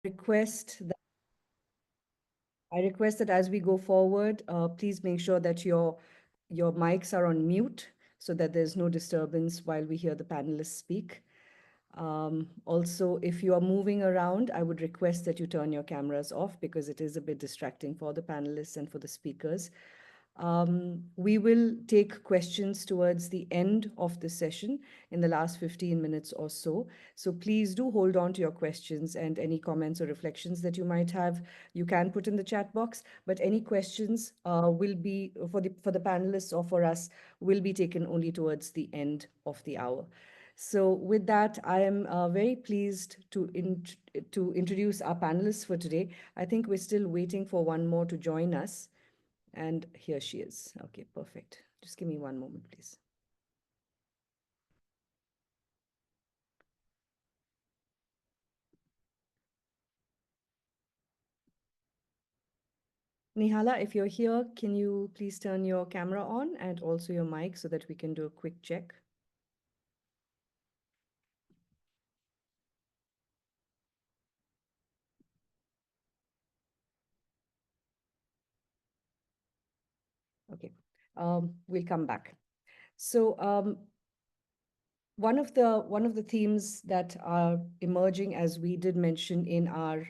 request that as we go forward, please make sure that your mics are on mute so that there's no disturbance while we hear the panelists speak. Also, if you are moving around, I would request that you turn your cameras off because it is a bit distracting for the panelists and for the speakers. We will take questions towards the end of the session in the last 15 minutes or so. So please do hold on to your questions, and any comments or reflections that you might have, you can put in the chat box. But any questions will be for the panelists or for us will be taken only towards the end of the hour. So with that, I am very pleased to introduce our panelists for today. I think we're still waiting for one more to join us. And here she is. Okay, perfect. Just give me one moment, please. Nihala, if you're here, can you please turn your camera on and also your mic so that we can do a quick check? Okay, we'll come back. So one of the themes that are emerging, as we did mention in our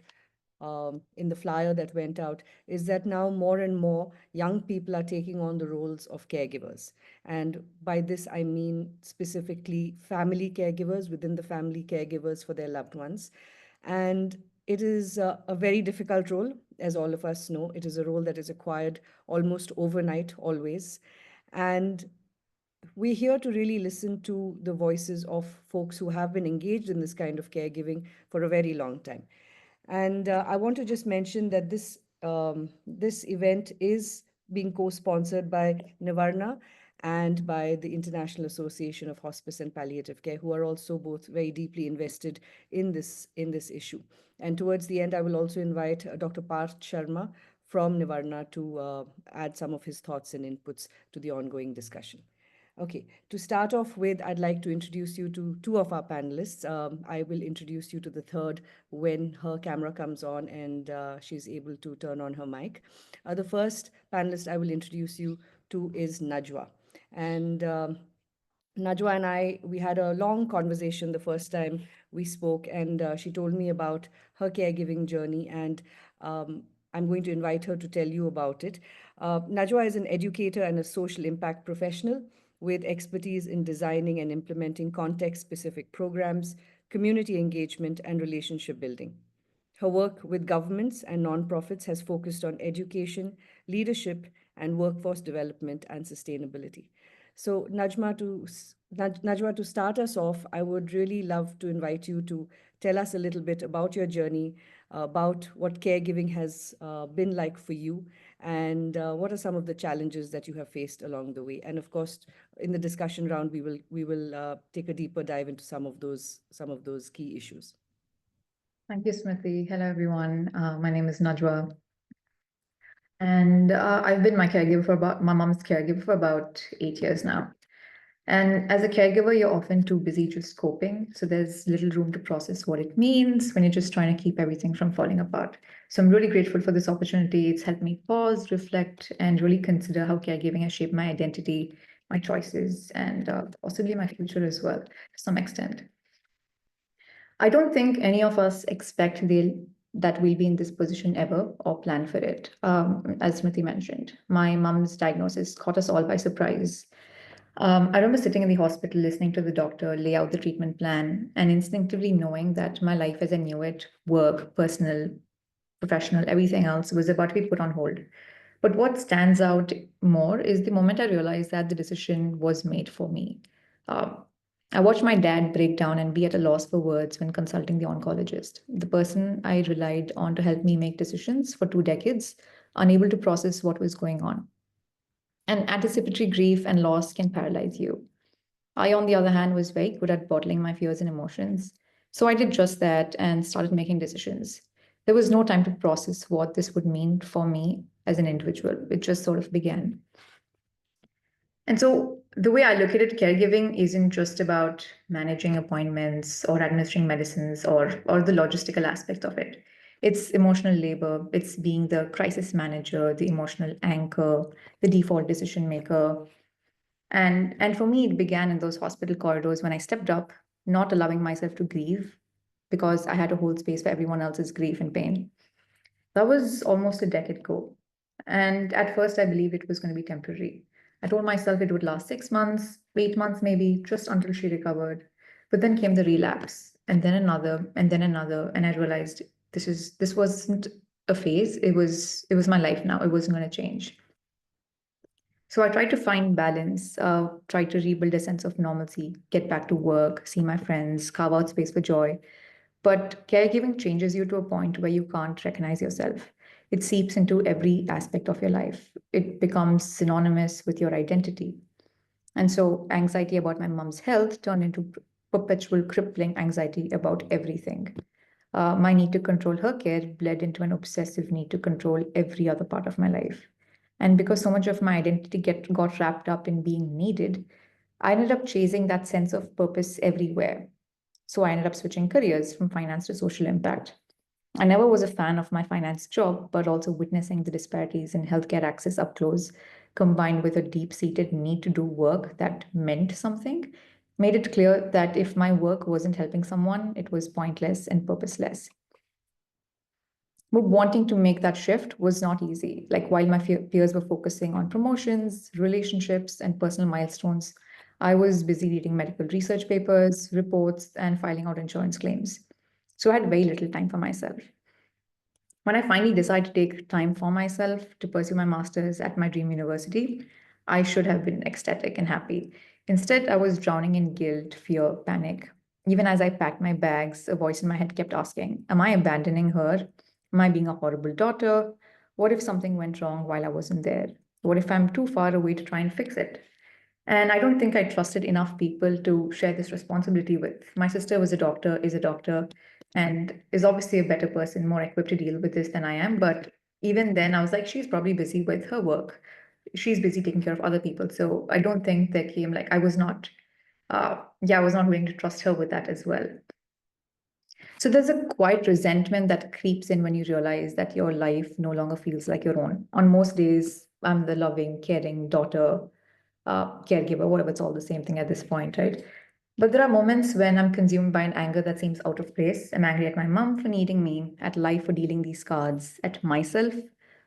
in the flyer that went out, is that now more and more young people are taking on the roles of caregivers. And by this, I mean specifically family caregivers, within the family caregivers for their loved ones. And it is a very difficult role, as all of us know. It is a role that is acquired almost overnight, always. And we're here to really listen to the voices of folks who have been engaged in this kind of caregiving for a very long time. And I want to just mention that this event is being co-sponsored by Nivarna and by the International Association of Hospice and Palliative Care, who are also both very deeply invested in this issue. And towards the end, I will also invite Dr. Parth Sharma from Nivarna to add some of his thoughts and inputs to the ongoing discussion. Okay, to start off with, I'd like to introduce you to two of our panelists. I will introduce you to the third when her camera comes on and she's able to turn on her mic. The first panelist I will introduce you to is Najwa. And Najwa and we had a long conversation the first time we spoke, and she told me about her caregiving journey, and I'm going to invite her to tell you about it. Najwa is an educator and a social impact professional with expertise in designing and implementing context-specific programs, community engagement, and relationship building. Her work with governments and nonprofits has focused on education, leadership, and workforce development and sustainability. So, Najwa, to start us off, I would really love to invite you to tell us a little bit about your journey, about what caregiving has been like for you, and what are some of the challenges that you have faced along the way. And of course, in the discussion round, we will take a deeper dive into some of those key issues. Thank you, Smriti. Hello, everyone. My name is Najwa. And I've been my mom's caregiver for about 8 years now. And as a caregiver, you're often too busy just coping. So there's little room to process what it means when you're just trying to keep everything from falling apart. So I'm really grateful for this opportunity. It's helped me pause, reflect, and really consider how caregiving has shaped my identity, my choices, and possibly my future as well, to some extent. I don't think any of us expect that we'll be in this position ever or plan for it. As Smriti mentioned, my mom's diagnosis caught us all by surprise. I remember sitting in the hospital listening to the doctor lay out the treatment plan and instinctively knowing that my life as I knew it, work, personal, professional, everything else was about to be put on hold. But what stands out more is the moment I realized that the decision was made for me. I watched my dad break down and be at a loss for words when consulting the oncologist, the person I relied on to help me make decisions for 2 decades, unable to process what was going on. And anticipatory grief and loss can paralyze you. I, on the other hand, was very good at bottling my fears and emotions. So I did just that and started making decisions. There was no time to process what this would mean for me as an individual. It just sort of began. And so the way I look at it, caregiving isn't just about managing appointments or administering medicines or the logistical aspect of it. It's emotional labor. It's being the crisis manager, the emotional anchor, the default decision maker. And for me, it began in those hospital corridors when I stepped up, not allowing myself to grieve because I had to hold space for everyone else's grief and pain. That was almost a decade ago. And at first, I believed it was going to be temporary. I told myself it would last 6 months, 8 months maybe, just until she recovered. But then came the relapse, and then another, and then another, and I realized this wasn't a phase. It was my life now. It wasn't going to change. So I tried to find balance, tried to rebuild a sense of normalcy, get back to work, see my friends, carve out space for joy. But caregiving changes you to a point where you can't recognize yourself. It seeps into every aspect of your life. It becomes synonymous with your identity. And so anxiety about my mom's health turned into perpetual crippling anxiety about everything. My need to control her care bled into an obsessive need to control every other part of my life. And because so much of my identity got wrapped up in being needed, I ended up chasing that sense of purpose everywhere. So I ended up switching careers from finance to social impact. I never was a fan of my finance job, but also witnessing the disparities in healthcare access up close, combined with a deep seated need to do work that meant something, made it clear that if my work wasn't helping someone, it was pointless and purposeless. But wanting to make that shift was not easy. Like while my peers were focusing on promotions, relationships, and personal milestones, I was busy reading medical research papers, reports, and filing out insurance claims. So I had very little time for myself. When I finally decided to take time for myself to pursue my master's at my dream university, I should have been ecstatic and happy. Instead, I was drowning in guilt, fear, panic. Even as I packed my bags, a voice in my head kept asking, am I abandoning her? Am I being a horrible daughter? What if something went wrong while I wasn't there? What if I'm too far away to try and fix it? And I don't think I trusted enough people to share this responsibility with. My sister is a doctor, and is obviously a better person, more equipped to deal with this than I am. But even then, I was like, she's probably busy with her work. She's busy taking care of other people. So I don't think there came like I was not willing to trust her with that as well. So there's a quiet resentment that creeps in when you realize that your life no longer feels like your own. On most days, I'm the loving, caring daughter, caregiver, whatever, it's all the same thing at this point, right? But there are moments when I'm consumed by an anger that seems out of place. I'm angry at my mom for needing me, at life for dealing these cards, at myself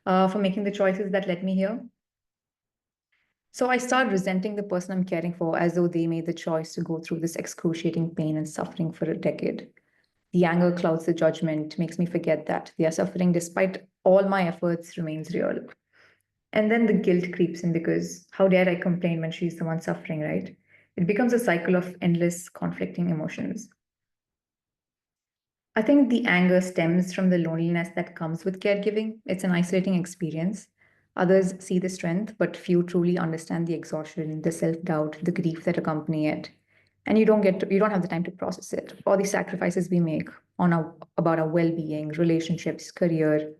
for making the choices that led me here. So I start resenting the person I'm caring for as though they made the choice to go through this excruciating pain and suffering for a decade. The anger clouds the judgment, makes me forget that their suffering, despite all my efforts, remains real. And then the guilt creeps in because how dare I complain when she's the one suffering, right? It becomes a cycle of endless conflicting emotions. I think the anger stems from the loneliness that comes with caregiving. It's an isolating experience. Others see the strength, but few truly understand the exhaustion, the self-doubt, the grief that accompany it. And you don't have the time to process it, or the sacrifices we make about our well-being, relationships, career,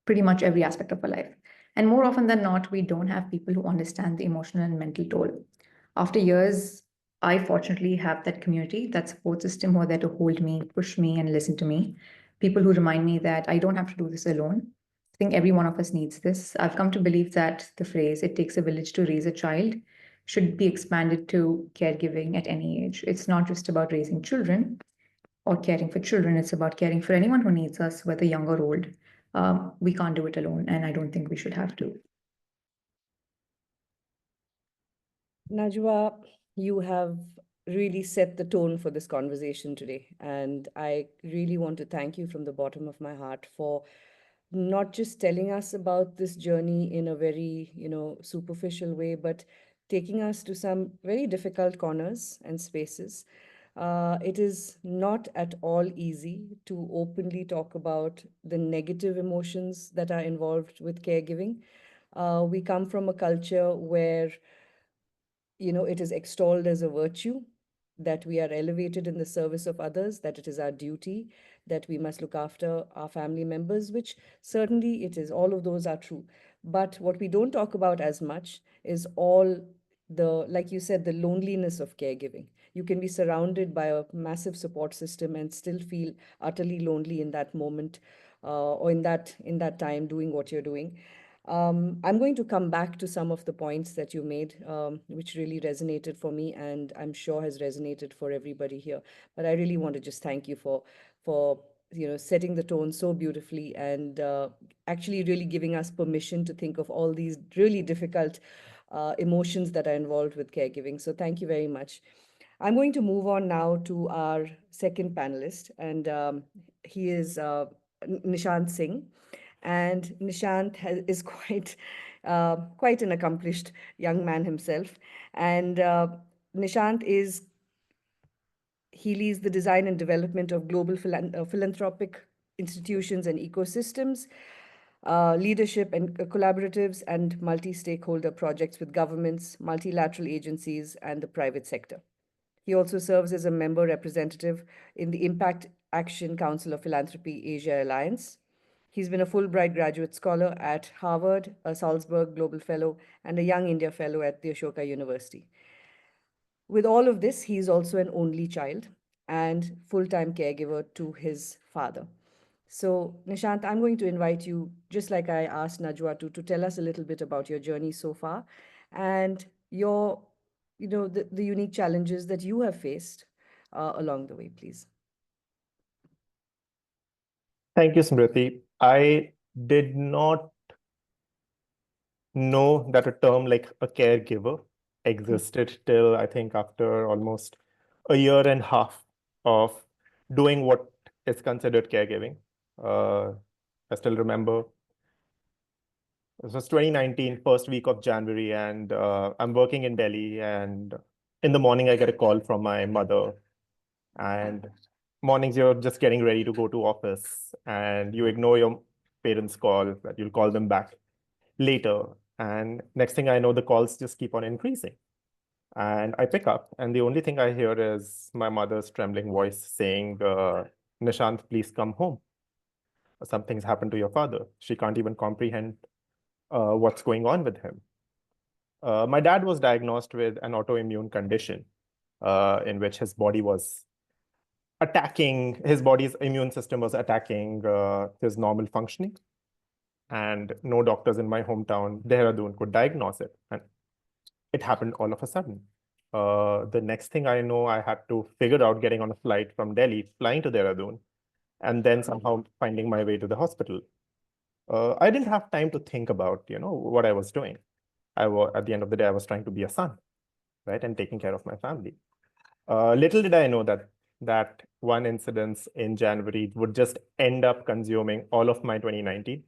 pretty much every aspect of our life. And more often than not, we don't have people who understand the emotional and mental toll. After years, I fortunately have that community, that support system who are there to hold me, push me, and listen to me. People who remind me that I don't have to do this alone. I think every one of us needs this. I've come to believe that the phrase, it takes a village to raise a child, should be expanded to caregiving at any age. It's not just about raising children or caring for children, it's about caring for anyone who needs us, whether young or old. We can't do it alone, and I don't think we should have to. Najwa, you have really set the tone for this conversation today. And I really want to thank you from the bottom of my heart for not just telling us about this journey in a very, superficial way, but taking us to some very difficult corners and spaces. It is not at all easy to openly talk about the negative emotions that are involved with caregiving. We come from a culture where it is extolled as a virtue, that we are elevated in the service of others, that it is our duty, that we must look after our family members, which certainly it is. All of those are true. But what we don't talk about as much is all the, like you said, the loneliness of caregiving. you can be surrounded by a massive support system and still feel utterly lonely in that moment, or in that time doing what you're doing. I'm going to come back to some of the points that you made, which really resonated for me, and I'm sure has resonated for everybody here. But I really want to just thank you for setting the tone so beautifully, and actually really giving us permission to think of all these really difficult emotions that are involved with caregiving. So thank you very much. I'm going to move on now to our second panelist, and he is Nishant Singh. And Nishant is quite an accomplished young man himself. And Nishant is he leads the design and development of global philanthropic institutions and ecosystems, leadership and collaboratives, and multi-stakeholder projects with governments, multilateral agencies, and the private sector. He also serves as a member representative in the Impact Action Council of Philanthropy Asia Alliance. He's been a Fulbright graduate scholar at Harvard, a Salzburg Global Fellow, and a Young India Fellow at the Ashoka University. With all of this, he is also an only child and full-time caregiver to his father. So, Nishant, I'm going to invite you, just like I asked Najwa to tell us a little bit about your journey so far and the unique challenges that you have faced along the way, please. Thank you, Smriti. I did not know that a term like a caregiver existed till I think after almost a year and a half of doing what is considered caregiving. I still remember this was 2019, first week of January, and I'm working in Delhi. And in the morning, I get a call from my mother. And mornings, you're just getting ready to go to office, and you ignore your parents' call that you'll call them back later. And next thing I know, the calls just keep on increasing. And I pick up, and the only thing I hear is my mother's trembling voice saying, Nishant, please come home. Something's happened to your father. She can't even comprehend what's going on with him. My dad was diagnosed with an autoimmune condition in which his body's immune system was attacking his normal functioning. And no doctors in my hometown, Dehradun, could diagnose it. And it happened all of a sudden. The next thing I know, I had to figure out getting on a flight from Delhi, flying to Dehradun, and then somehow finding my way to the hospital. I didn't have time to think about, what I was doing. At the end of the day, I was trying to be a son, right, and taking care of my family. Little did I know that one incident in January would just end up consuming all of my 2019,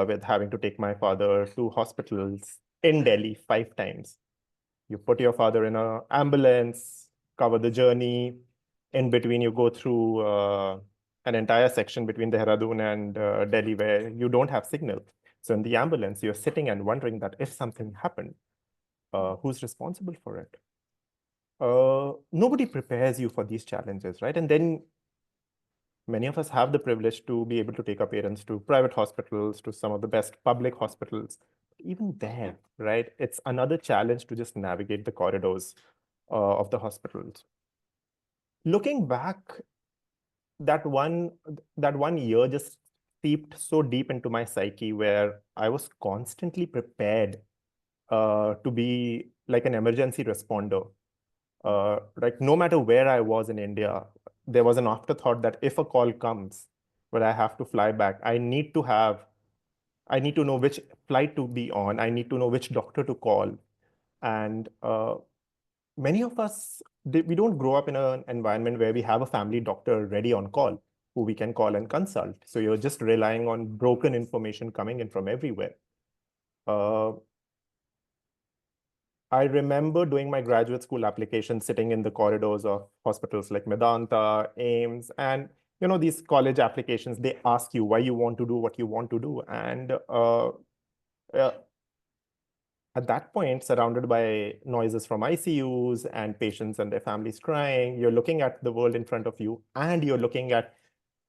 with having to take my father to hospitals in Delhi 5 times. You put your father in an ambulance, cover the journey. In between, you go through an entire section between Dehradun and Delhi where you don't have signal. So in the ambulance, you're sitting and wondering that if something happened, who's responsible for it? Nobody prepares you for these challenges, right? And then many of us have the privilege to be able to take our parents to private hospitals, to some of the best public hospitals. Even there, right, it's another challenge to just navigate the corridors of the hospitals. Looking back, that one year just seeped so deep into my psyche where I was constantly prepared to be like an emergency responder. Like no matter where I was in India, there was an afterthought that if a call comes where I have to fly back, I need to know which flight to be on. I need to know which doctor to call. And many of us, we don't grow up in an environment where we have a family doctor ready on call who we can call and consult. So you're just relying on broken information coming in from everywhere. I remember doing my graduate school application, sitting in the corridors of hospitals like Medanta, AIMS, and these college applications, they ask you why you want to do what you want to do. And at that point, surrounded by noises from ICUs and patients and their families crying, you're looking at the world in front of you, and you're looking at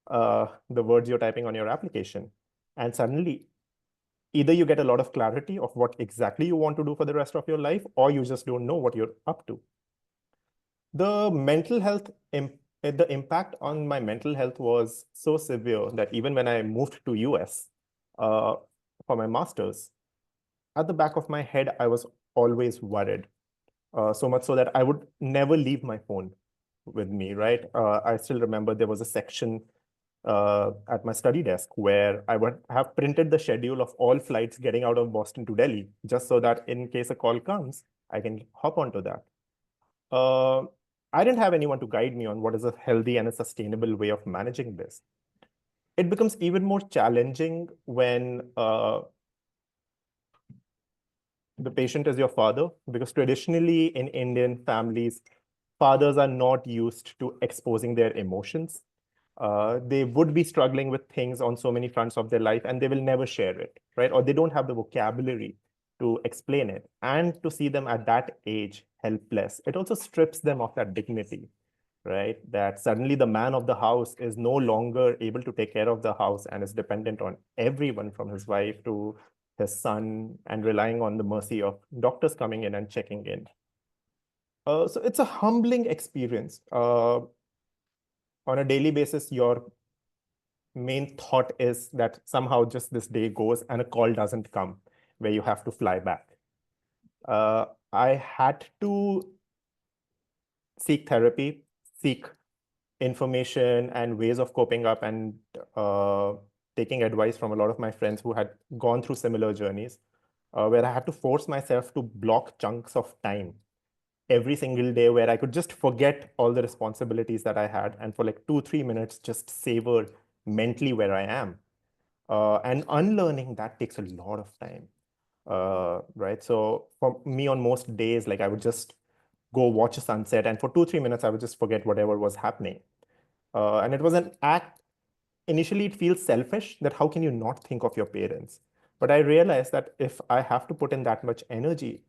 the words you're typing on your application. And suddenly, either you get a lot of clarity of what exactly you want to do for the rest of your life, or you just don't know what you're up to. The mental health, the impact on my mental health was so severe that even when I moved to US for my master's, at the back of my head, I was always worried. So much so that I would never leave my phone with me, right? I still remember there was a section at my study desk where I would have printed the schedule of all flights getting out of Boston to Delhi, just so that in case a call comes, I can hop onto that. Uh, I didn't have anyone to guide me on what is a healthy and a sustainable way of managing this. It becomes even more challenging when the patient is your father, because traditionally in Indian families, fathers are not used to exposing their emotions. They would be struggling with things on so many fronts of their life, and they will never share it, right? Or they don't have the vocabulary to explain it. And to see them at that age helpless, it also strips them of that dignity, right? That suddenly the man of the house is no longer able to take care of the house and is dependent on everyone from his wife to his son and relying on the mercy of doctors coming in and checking in. So it's a humbling experience. On a daily basis, your main thought is that somehow just this day goes and a call doesn't come where you have to fly back. I had to seek therapy, seek information and ways of coping up, and taking advice from a lot of my friends who had gone through similar journeys, where I had to force myself to block chunks of time every single day where I could just forget all the responsibilities that I had and for like 2-3 minutes just savor mentally where I am. And unlearning that takes a lot of time, right? So for me, on most days, like I would just go watch a sunset, and for 2-3 minutes, I would just forget whatever was happening. And it was an act. Initially, it feels selfish that how can you not think of your parents? But I realized that if I have to put in that much energy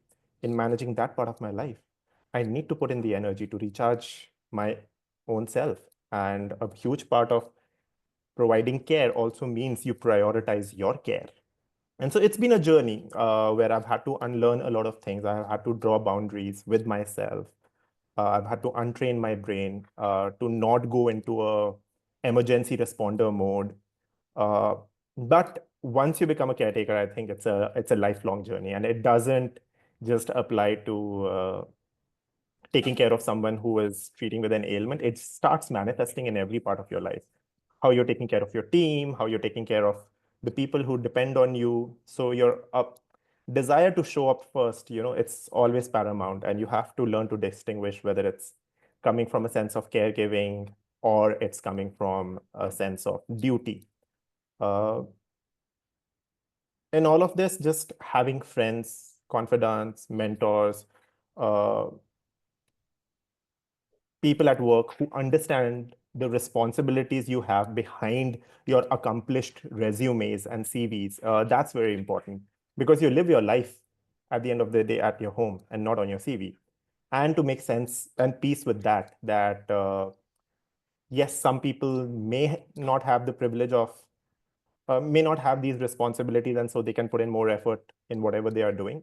in managing that part of my life, I need to put in the energy to recharge my own self. And a huge part of providing care also means you prioritize your care. And so it's been a journey where I've had to unlearn a lot of things. I've had to draw boundaries with myself. I've had to untrain my brain to not go into a emergency responder mode. Uh, but once you become a caretaker, I think it's a lifelong journey, and it doesn't just apply to taking care of someone who is treating with an ailment. It starts manifesting in every part of your life. How you're taking care of your team, how you're taking care of the people who depend on you. So your desire to show up first, it's always paramount, and you have to learn to distinguish whether it's coming from a sense of caregiving or it's coming from a sense of duty. Uh, in all of this, just having friends, confidants, mentors, uh, people at work who understand the responsibilities you have behind your accomplished resumes and CVs. That's very important, because you live your life at the end of the day at your home and not on your CV. And to make sense and peace with that yes, some people may not have the privilege of, may not have these responsibilities, and so they can put in more effort in whatever they are doing.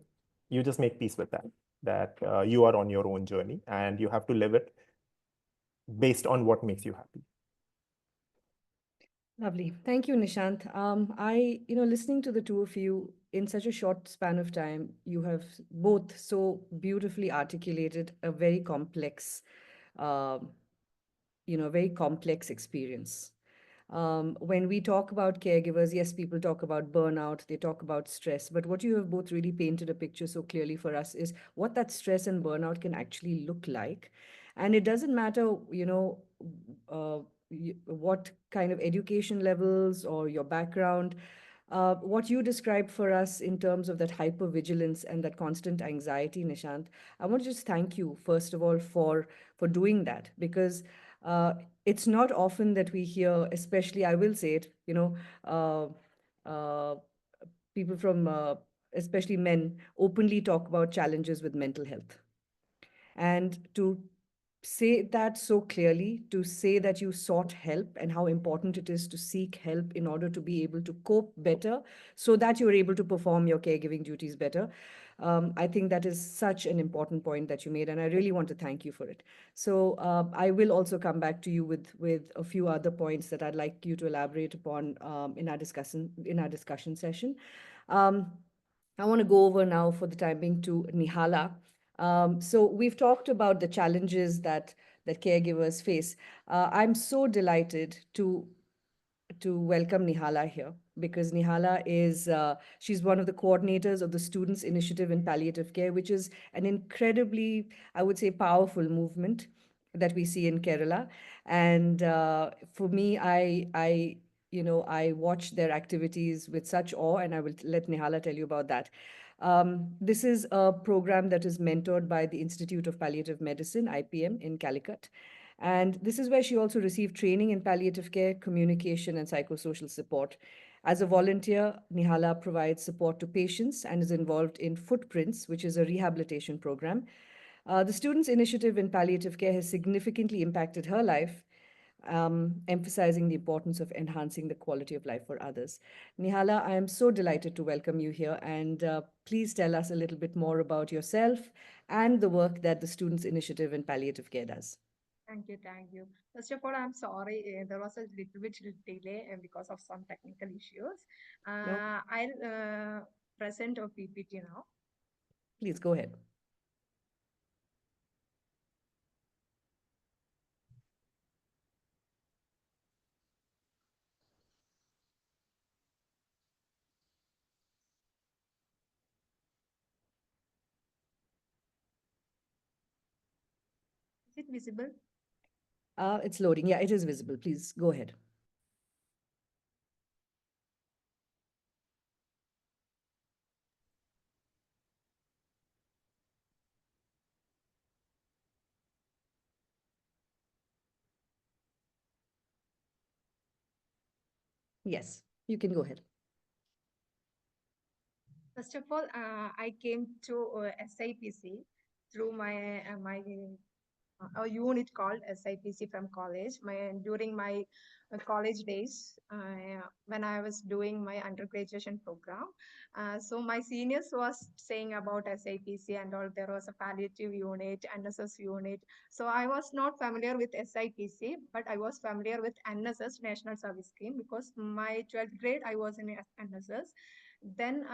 You just make peace with that you are on your own journey and you have to live it based on what makes you happy. Lovely. Thank you, Nishant. Listening to the two of you in such a short span of time, you have both so beautifully articulated a very complex, um, very complex experience. When we talk about caregivers, yes, people talk about burnout, they talk about stress, but what you have both really painted a picture so clearly for us is what that stress and burnout can actually look like. And it doesn't matter, uh, what kind of education levels or your background. What you described for us in terms of that hypervigilance and that constant anxiety, Nishant, I want to just thank you, first of all, for doing that, because it's not often that we hear, especially, I will say it, uh, uh, people from, especially men, openly talk about challenges with mental health. And to say that so clearly, to say that you sought help and how important it is to seek help in order to be able to cope better so that you're able to perform your caregiving duties better. I think that is such an important point that you made, and I really want to thank you for it. So I will also come back to you with a few other points that I'd like you to elaborate upon in our discussion session. Um, I want to go over now for the time being to Nihala. So we've talked about the challenges that caregivers face. I'm so delighted to welcome Nihala here because Nihala is she's one of the coordinators of the Students Initiative in Palliative Care, which is an incredibly, I would say, powerful movement that we see in Kerala. And for me, I watch their activities with such awe, and I will let Nihala tell you about that. This is a program that is mentored by the Institute of Palliative Medicine, IPM, in Calicut. And this is where she also received training in palliative care, communication, and psychosocial support. As a volunteer, Nihala provides support to patients and is involved in Footprints, which is a rehabilitation program. The Students' Initiative in Palliative Care has significantly impacted her life, emphasizing the importance of enhancing the quality of life for others. Nihala, I am so delighted to welcome you here, and please tell us a little bit more about yourself and the work that the Students' Initiative in Palliative Care does. Thank you, thank you. First of all, I'm sorry, there was a little bit delay because of some technical issues. No, I'll present a PPT now. please go ahead. Is it visible? It's loading. Yeah, it is visible. Please go ahead. Yes, you can go ahead. First of all, I came to SIPC through my a unit called SIPC from college. During my college days, when I was doing my undergraduation program, so my seniors was saying about SIPC and all. There was a palliative unit, NSS unit. So I was not familiar with SIPC, but I was familiar with NSS, National Service Scheme, because my 12th grade I was in NSS. Then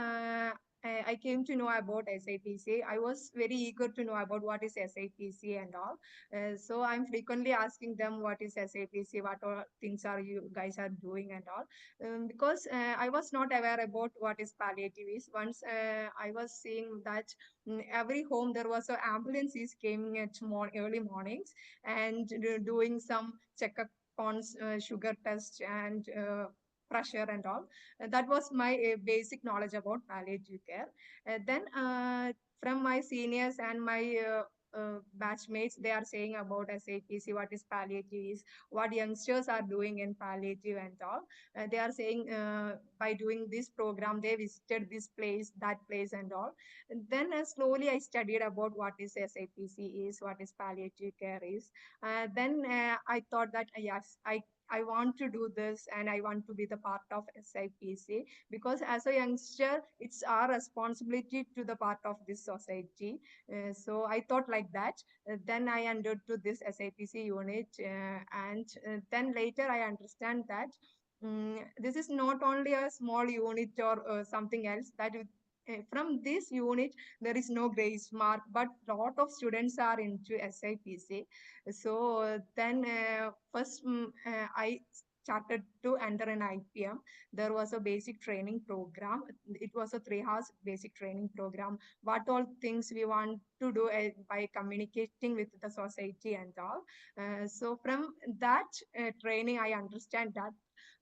I came to know about SIPC. I was very eager to know about what is SIPC and all. So I'm frequently asking them what is SIPC, what all things are you guys are doing and all. Because I was not aware about what is palliative is. Once I was seeing that every home there was an ambulance is came at early mornings and doing some checkup on sugar test and pressure and all. That was my basic knowledge about palliative care. Then from my seniors and my batchmates, they are saying about SAPC, what is palliative is, what youngsters are doing in palliative and all. They are saying by doing this program, they visited this place, that place and all. And then slowly I studied about what is SAPC is, what is palliative care is. Then I thought that yes, I want to do this and I want to be the part of SIPC because as a youngster, it's our responsibility to the part of this society. So I thought like that. Then I understood this SIPC unit and then later I understand that this is not only a small unit or something else that from this unit there is no grace mark but lot of students are into SIPC. So then first I started to enter an IPM. There was a basic training program. It was a 3 hours basic training program. What all things we want to do by communicating with the society and all. So from that training, I understand that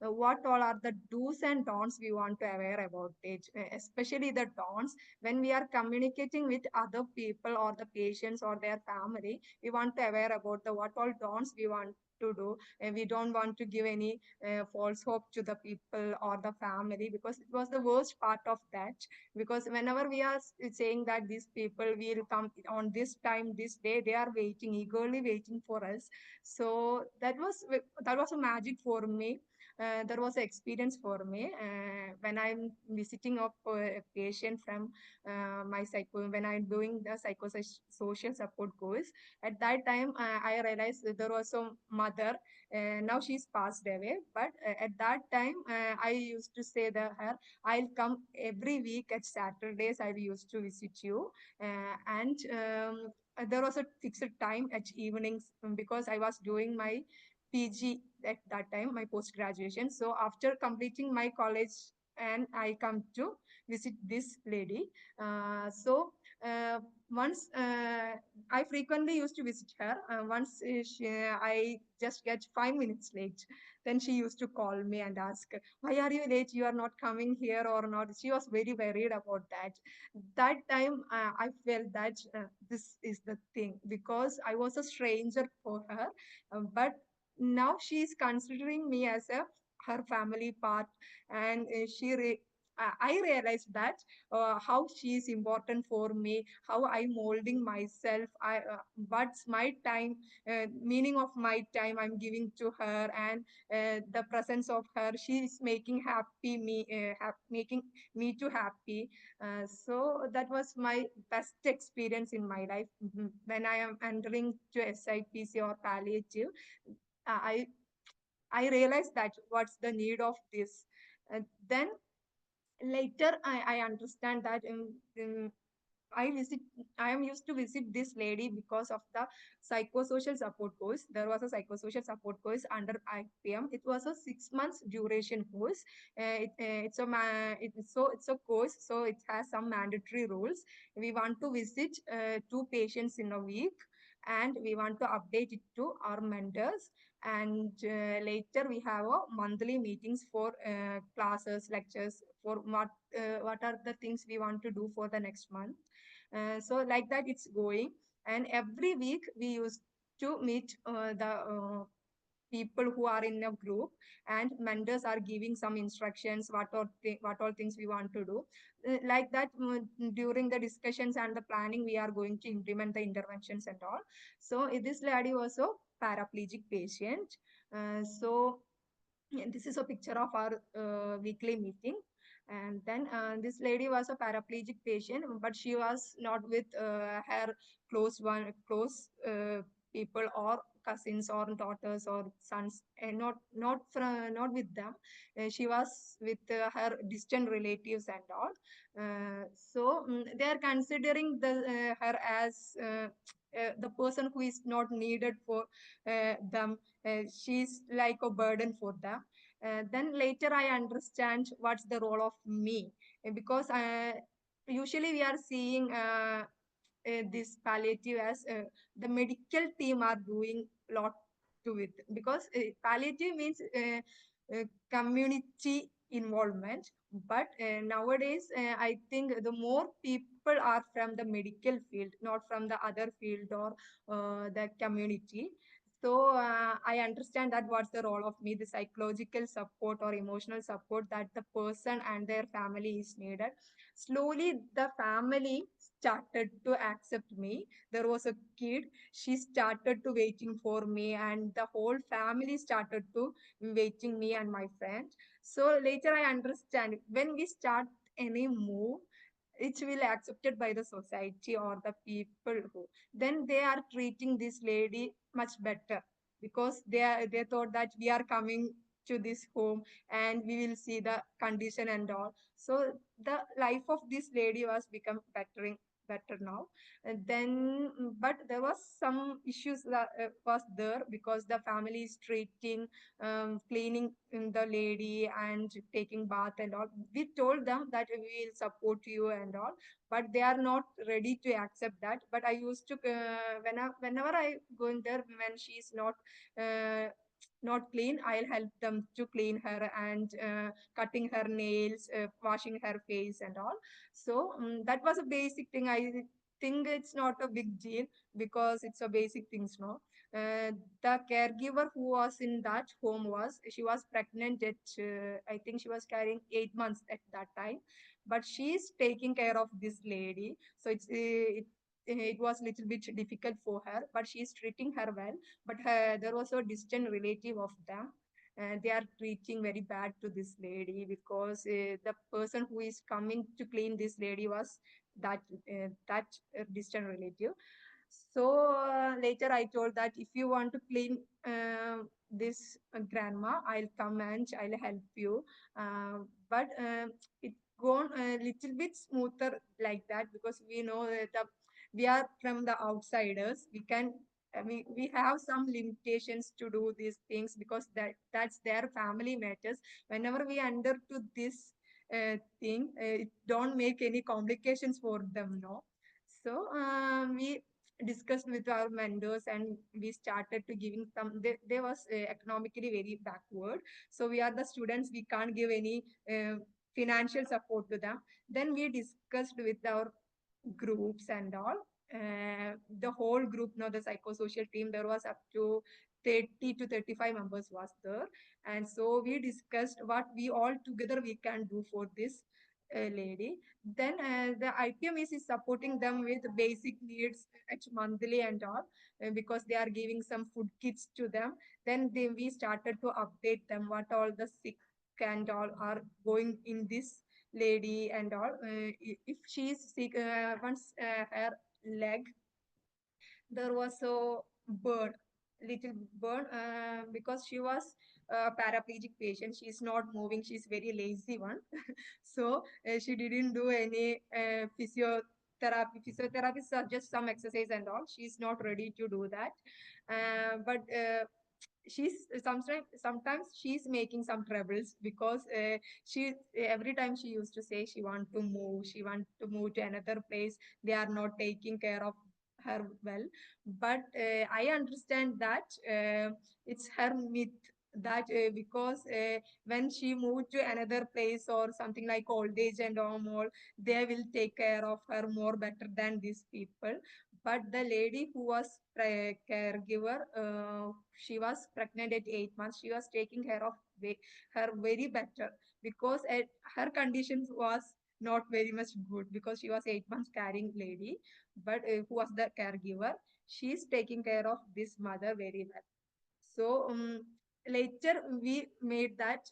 what all are the do's and don'ts we want to aware about it, especially the don'ts when we are communicating with other people or the patients or their family. We want to aware about the what all don'ts we want to do. And we don't want to give any false hope to the people or the family, because it was the worst part of that. Because whenever we are saying that these people will come on this time, this day, they are waiting, eagerly waiting for us. So that was a magic for me. That was an experience for me when I'm visiting a patient from my psycho, when I'm doing the psychosocial support course. At that time, I realized that there was a mother. Now she's passed away, but at that time, I used to say that her, I'll come every week at Saturdays. I used to visit you, and there was a fixed time at evenings, because I was doing my PG at that time, my post graduation. So after completing my college, and I come to visit this lady. So once I frequently used to visit her. Once I just get 5 minutes late, then she used to call me and ask, "Why are you late? You are not coming here or not?" She was very worried about that. That time, I felt that this is the thing, because I was a stranger for her, but now she is considering me as a her family part, and I realized that how she is important for me, how I'm molding myself, what's my time, meaning of my time I'm giving to her, and the presence of her, she is making happy me, making me too happy. So that was my best experience in my life. When I am entering to SIPC or palliative, I I realized that what's the need of this. Then later I understand that I visit I am used to visit this lady because of the psychosocial support course. There was a psychosocial support course under IPM. It was a 6 months duration course. It's a course, so it has some mandatory rules. We want to visit 2 patients in a week, and we want to update it to our mentors. And later we have a monthly meetings for classes, lectures, for what are the things we want to do for the next month. So like that it's going. And every week we used to meet the people who are in a group, and mentors are giving some instructions, what all things we want to do. Like that, during the discussions and the planning, we are going to implement the interventions and all. So this lady was a paraplegic patient. So yeah, this is a picture of our weekly meeting. And then this lady was a paraplegic patient, but she was not with her close people, or cousins, or daughters, or sons, and not with them. She was with her distant relatives and all. So they are considering her as the person who is not needed for them. She's like a burden for them. Then later I understand what's the role of me. Because usually we are seeing this palliative as the medical team are doing lot to it, because palliative means community involvement. But nowadays I think the more people are from the medical field, not from the other field, or the community. So I understand that what's the role of me, the psychological support or emotional support that the person and their family is needed. Slowly, the family started to accept me. There was a kid, she started to waiting for me, and the whole family started to waiting me and my friend. So later I understand, when we start any move, it will accepted by the society or the people who, then they are treating this lady much better, because they thought that we are coming to this home, and we will see the condition and all. So the life of this lady was become better now. And then, but there was some issues that was there, because the family is treating, cleaning the lady and taking bath and all. We told them that we will support you and all, but they are not ready to accept that. But I used to, whenever I go in there, when she is uh, not clean, I'll help them to clean her, and cutting her nails, washing her face and all. So that was a basic thing. think it's not a big deal because it's a basic things, no. The caregiver who was in that home she was pregnant at I think she was carrying 8 months at that time, but she's taking care of this lady. So it was little bit difficult for her, but she's treating her well. But there was a distant relative of them, and they are treating very bad to this lady because the person who is coming to clean this lady was that distant relative. So later I told that if you want to clean this grandma, I'll come and I'll help you. But it gone a little bit smoother like that because we know that we are from the outsiders. We have some limitations to do these things because that's their family matters. Whenever we enter to this thing, it don't make any complications for them, no. So we discussed with our mentors and we started to giving some. They was economically very backward, so we are the students, we can't give any financial support to them. Then we discussed with our groups and all. The whole group, now the psychosocial team, there was up to 30 to 35 members was there. And so we discussed what we all together we can do for this lady. Then the IPM is supporting them with basic needs at monthly and all, because they are giving some food kits to them. Then we started to update them what all the sick and all are going in this lady and all. If she is sick, once her leg, there was a burn, little burn, because she was a paraplegic patient. She's not moving. She's very lazy one. So she didn't do any physiotherapy. Physiotherapy suggests some exercise and all. She's not ready to do that. But she's sometimes she's making some troubles because she every time she used to say she want to move to another place. They are not taking care of her well. But I understand that it's her myth that because when she moved to another place or something like old age and all, they will take care of her more better than these people. But the lady who was caregiver, she was pregnant at 8 months. She was taking care of her very better because her conditions was not very much good because she was 8 months carrying lady. But who was the caregiver? She's taking care of this mother very well. So later we made that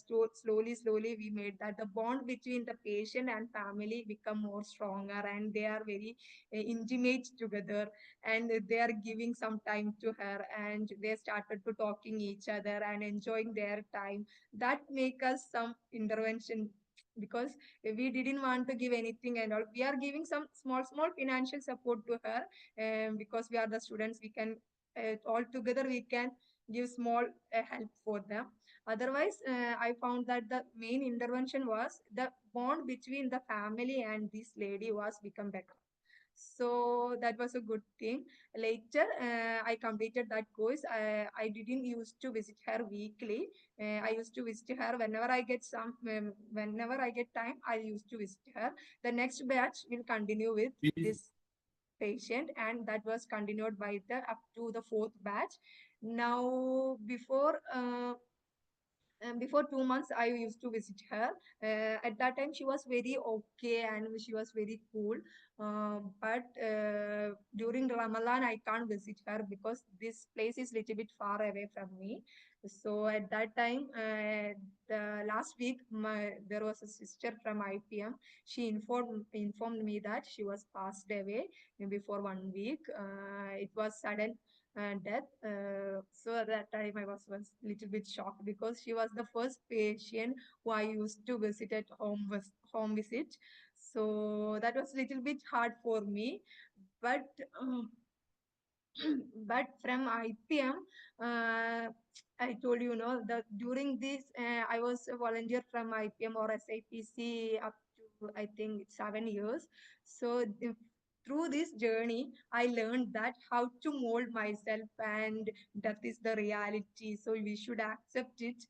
slowly we made that the bond between the patient and family become more stronger, and they are very intimate together, and they are giving some time to her, and they started to talking each other and enjoying their time. That make us some intervention because we didn't want to give anything and all. We are giving some small financial support to her, because we are the students. We can all together we can give small help for them. Otherwise, I found that the main intervention was the bond between the family and this lady was become better. So that was a good thing. Later, I completed that course. I didn't used to visit her weekly. I used to visit her whenever I get whenever I get time. I used to visit her. The next batch will continue with this patient, and that was continued by the up to the fourth batch. Now before 2 months I used to visit her. At that time she was very okay and she was very cool. But during Ramadan I can't visit her because this place is little bit far away from me. So at that time, the last week, there was a sister from IPM. She informed me that she was passed away before 1 week. It was sudden death. So at that time I was little bit shocked because she was the first patient who I used to visit at home visit. So that was little bit hard for me. But but from IPM, I told you, know, that during this, I was a volunteer from IPM or SIPC up to, I think, 7 years. So through this journey, I learned that how to mold myself, and that is the reality. So we should accept it.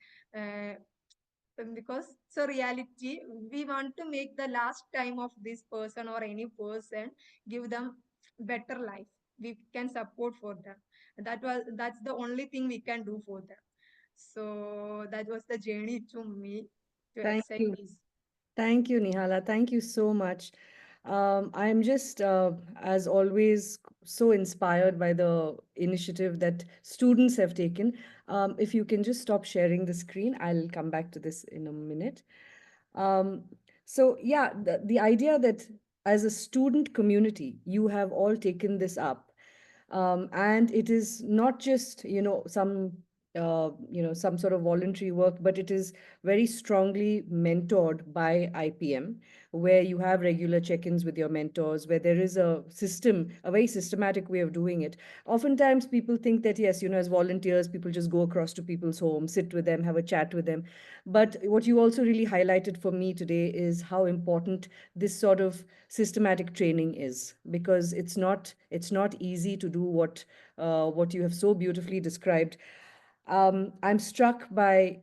because it's a reality. We want to make the last time of this person or any person, give them better life. We can support for them. That's the only thing we can do for them. So that was the journey to me to Thank you. SIPs. Thank you, Nihala. Thank you so much. I'm just, as always, so inspired by the initiative that students have taken. If you can just stop sharing the screen, I'll come back to this in a minute. Um, so, yeah, the idea that as a student community, you have all taken this up. And it is not just, some sort of voluntary work, but it is very strongly mentored by IPM, where you have regular check-ins with your mentors, where there is a system, a very systematic way of doing it. Oftentimes people think that, yes, as volunteers, people just go across to people's homes, sit with them, have a chat with them. But what you also really highlighted for me today is how important this sort of systematic training is, because it's not easy to do what you have so beautifully described. I'm struck by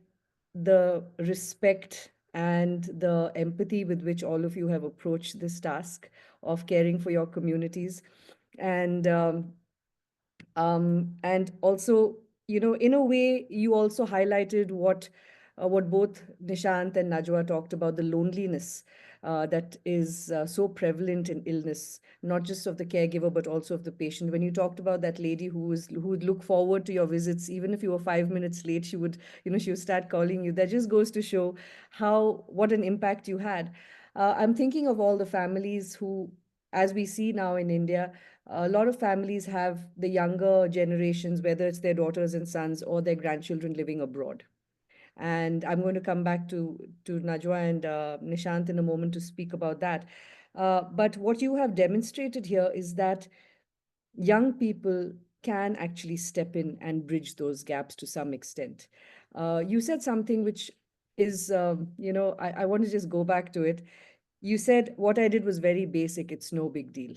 the respect and the empathy with which all of you have approached this task of caring for your communities. And also, in a way, you also highlighted what both Nishant and Najwa talked about, the loneliness that is so prevalent in illness, not just of the caregiver, but also of the patient. When you talked about that lady who would look forward to your visits, even if you were 5 minutes late, she would start calling you. That just goes to show what an impact you had. I'm thinking of all the families who, as we see now in India, a lot of families have the younger generations, whether it's their daughters and sons or their grandchildren living abroad. And I'm going to come back to Najwa and Nishant in a moment to speak about that. But what you have demonstrated here is that young people can actually step in and bridge those gaps to some extent. You said something which is, I want to just go back to it. You said, what I did was very basic, it's no big deal.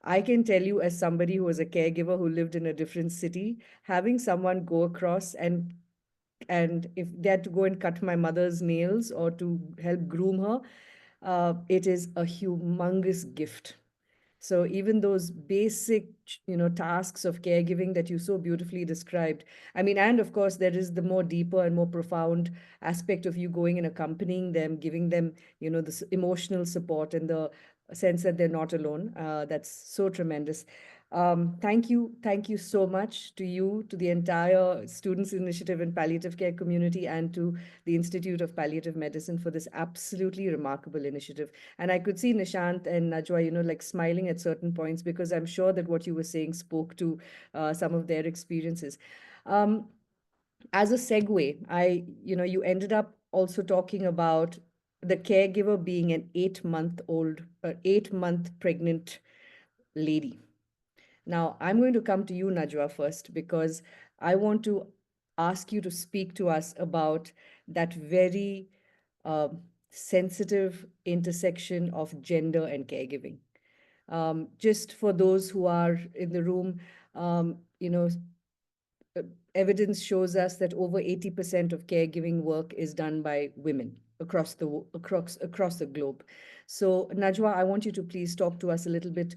I can tell you, as somebody who was a caregiver who lived in a different city, having someone go across and if they had to go and cut my mother's nails or to help groom her, it is a humongous gift. So even those basic, tasks of caregiving that you so beautifully described. I mean, and of course, there is the more deeper and more profound aspect of you going and accompanying them, giving them, this emotional support and the sense that they're not alone. That's so tremendous. Thank you so much to you, to the entire Students Initiative and Palliative Care community, and to the Institute of Palliative Medicine for this absolutely remarkable initiative. And I could see Nishant and Najwa, like smiling at certain points, because I'm sure that what you were saying spoke to some of their experiences. As a segue, you ended up also talking about the caregiver being an 8-month pregnant lady. Now, I'm going to come to you, Najwa, first, because I want to ask you to speak to us about that very sensitive intersection of gender and caregiving. Just for those who are in the room, evidence shows us that over 80% of caregiving work is done by women across the globe. So, Najwa, I want you to please talk to us a little bit,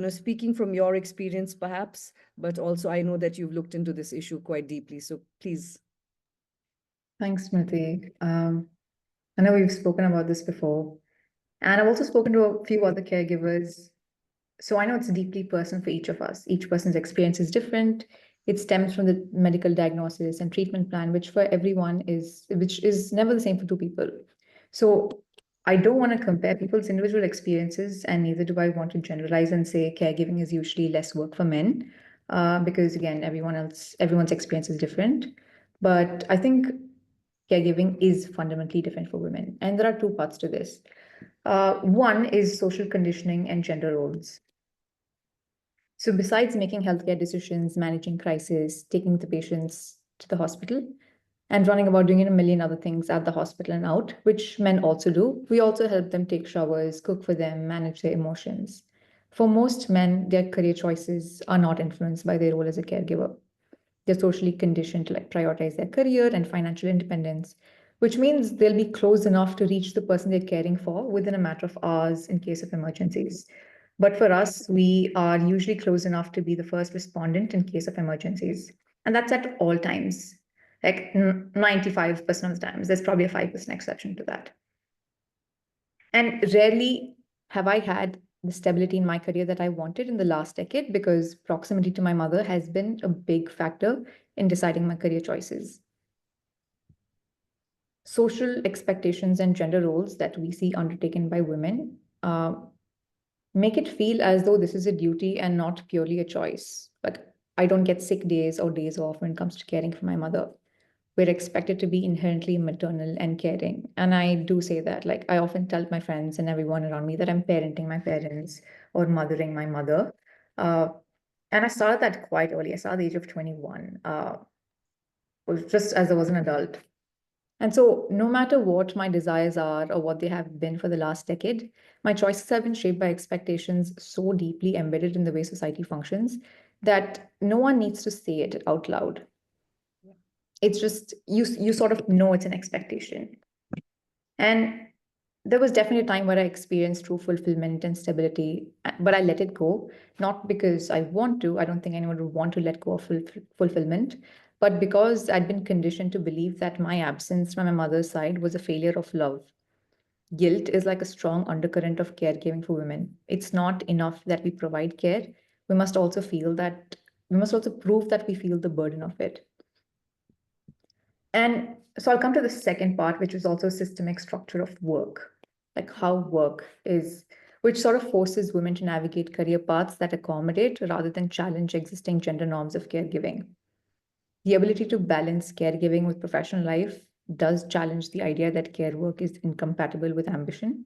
speaking from your experience perhaps, but also I know that you've looked into this issue quite deeply. So please. Thanks, Smriti. I know we've spoken about this before, and I've also spoken to a few other caregivers. So I know it's deeply personal for each of us. Each person's experience is different. It stems from the medical diagnosis and treatment plan, which is never the same for two people. So I don't want to compare people's individual experiences, and neither do I want to generalize and say caregiving is usually less work for men, because again, everyone's experience is different. But I think caregiving is fundamentally different for women, and there are two parts to this. One is social conditioning and gender roles. So besides making healthcare decisions, managing crisis, taking the patients to the hospital, and running about doing a million other things at the hospital and out, which men also do, we also help them take showers, cook for them, manage their emotions. For most men, their career choices are not influenced by their role as a caregiver. They're socially conditioned to prioritize their career and financial independence, which means they'll be close enough to reach the person they're caring for within a matter of hours in case of emergencies. But for us, we are usually close enough to be the first respondent in case of emergencies. And that's at all times. Like 95% of the times, there's probably a 5% exception to that. And rarely have I had the stability in my career that I wanted in the last decade, because proximity to my mother has been a big factor in deciding my career choices. Social expectations and gender roles that we see undertaken by women make it feel as though this is a duty and not purely a choice. Like, I don't get sick days or days off when it comes to caring for my mother. We're expected to be inherently maternal and caring. And I do say that. Like, I often tell my friends and everyone around me that I'm parenting my parents or mothering my mother. And I started that quite early. I started at the age of 21, just as I was an adult. And so, no matter what my desires are or what they have been for the last decade, my choices have been shaped by expectations so deeply embedded in the way society functions that no one needs to say it out loud. It's just, you sort of know it's an expectation. And there was definitely a time where I experienced true fulfillment and stability, but I let it go, not because I want to. I don't think anyone would want to let go of fulfillment, but because I'd been conditioned to believe that my absence from my mother's side was a failure of love. Guilt is like a strong undercurrent of caregiving for women. It's not enough that we provide care. We must also prove that we feel the burden of it. And so I'll come to the second part, which is also systemic structure of work, like how work is, which sort of forces women to navigate career paths that accommodate rather than challenge existing gender norms of caregiving. The ability to balance caregiving with professional life does challenge the idea that care work is incompatible with ambition.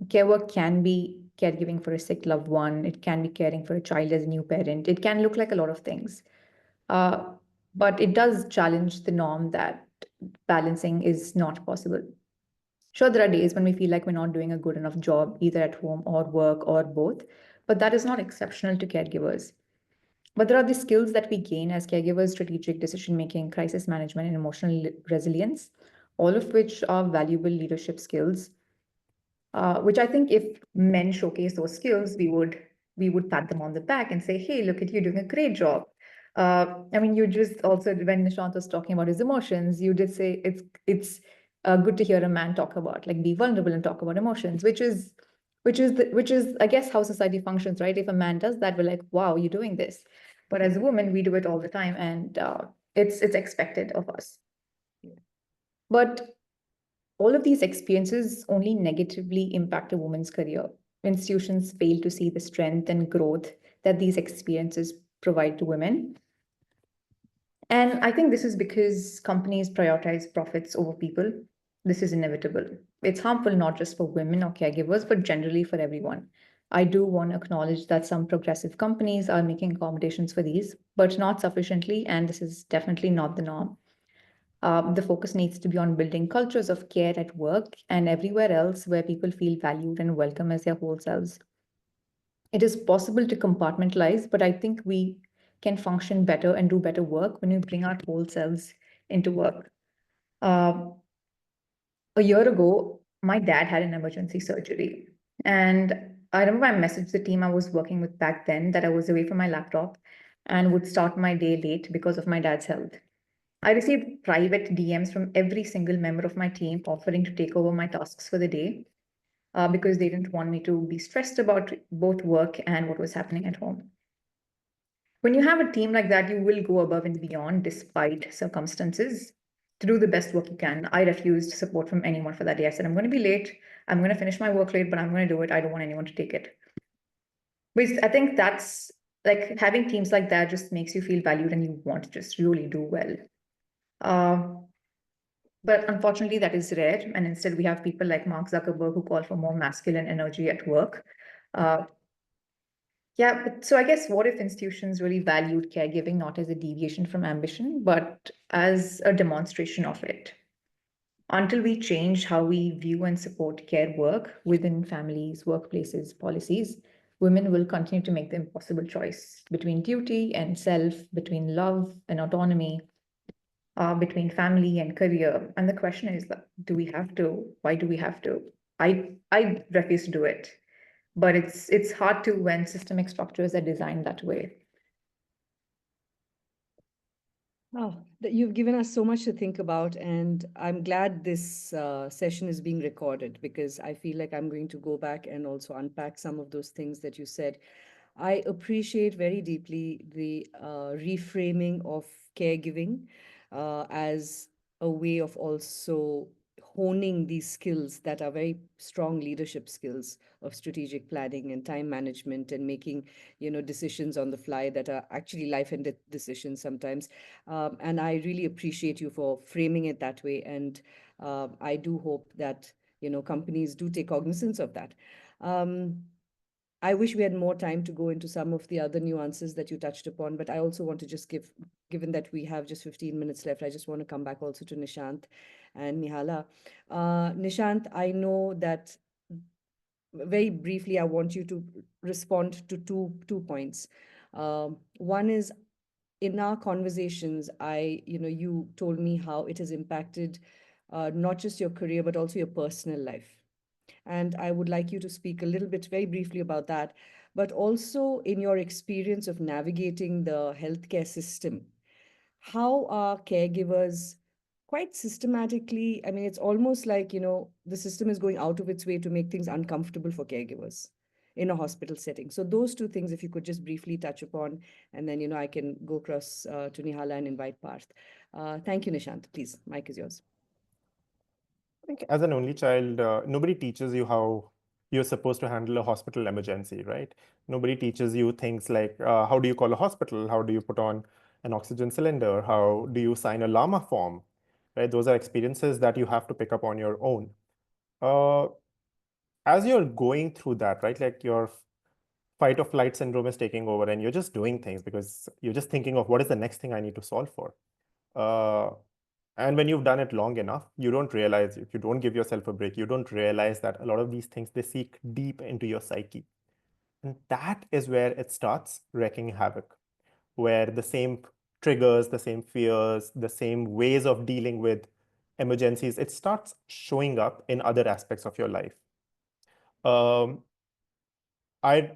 Care work can be caregiving for a sick loved one. It can be caring for a child as a new parent. It can look like a lot of things. But it does challenge the norm that balancing is not possible. Sure, there are days when we feel like we're not doing a good enough job, either at home or work or both, but that is not exceptional to caregivers. But there are the skills that we gain as caregivers: strategic decision making, crisis management, and emotional resilience, all of which are valuable leadership skills. Which I think if men showcase those skills, we would pat them on the back and say, "Hey, look at you doing a great job." I mean, you just also, when Nishant was talking about his emotions, you did say it's good to hear a man talk about, like, be vulnerable and talk about emotions, which is I guess how society functions, right? If a man does that, we're like, "Wow, you're doing this," but as a woman, we do it all the time, and it's expected of us. But all of these experiences only negatively impact a woman's career. Institutions fail to see the strength and growth that these experiences provide to women. And I think this is because companies prioritize profits over people. This is inevitable. It's harmful not just for women or caregivers, but generally for everyone. I do want to acknowledge that some progressive companies are making accommodations for these, but not sufficiently, and this is definitely not the norm. The focus needs to be on building cultures of care at work and everywhere else where people feel valued and welcome as their whole selves. It is possible to compartmentalize, but I think we can function better and do better work when we bring our whole selves into work. A year ago, my dad had an emergency surgery. And I remember I messaged the team I was working with back then that I was away from my laptop and would start my day late because of my dad's health. I received private DMs from every single member of my team offering to take over my tasks for the day because they didn't want me to be stressed about both work and what was happening at home. When you have a team like that, you will go above and beyond despite circumstances to do the best work you can. I refused support from anyone for that day. I said, I'm going to be late. I'm going to finish my work late, but I'm going to do it. I don't want anyone to take it. Which I think that's like, having teams like that just makes you feel valued and you want to just really do well. But unfortunately, that is rare. And instead, we have people like Mark Zuckerberg who call for more masculine energy at work. Yeah, but so I guess what if institutions really valued caregiving not as a deviation from ambition, but as a demonstration of it? Until we change how we view and support care work within families, workplaces, policies, women will continue to make the impossible choice between duty and self, between love and autonomy. between family and career. And the question is, do we have to? Why do we have to? I refuse to do it, but it's hard to when systemic structures are designed that way. Oh, you've given us so much to think about, and I'm glad this session is being recorded because I feel like I'm going to go back and also unpack some of those things that you said. I appreciate very deeply the reframing of caregiving as a way of also honing these skills that are very strong leadership skills of strategic planning and time management and making, decisions on the fly that are actually life and death decisions sometimes. And I really appreciate you for framing it that way. And I do hope that, companies do take cognizance of that. I wish we had more time to go into some of the other nuances that you touched upon, but I also want to just given that we have just 15 minutes left, I just want to come back also to Nishant and Nihala. Nishant, I know that very briefly, I want you to respond to two points. One is in our conversations, you told me how it has impacted not just your career, but also your personal life. And I would like you to speak a little bit very briefly about that, but also in your experience of navigating the healthcare system, how are caregivers quite systematically, I mean, it's almost like, the system is going out of its way to make things uncomfortable for caregivers in a hospital setting. So those two things, if you could just briefly touch upon, and then, I can go across to Nihala and invite Parth. Thank you, Nishant. Please, mic is yours. I think as an only child, nobody teaches you how you're supposed to handle a hospital emergency, right? Nobody teaches you things like how do you call a hospital? How do you put on an oxygen cylinder? How do you sign a llama form? Right? Those are experiences that you have to pick up on your own. As you're going through that, right? Like your fight or flight syndrome is taking over and you're just doing things because you're just thinking of what is the next thing I need to solve for. And when you've done it long enough, you don't realize, if you don't give yourself a break, you don't realize that a lot of these things, they seek deep into your psyche. And that is where it starts wreaking havoc, where the same triggers, the same fears, the same ways of dealing with emergencies, it starts showing up in other aspects of your life. I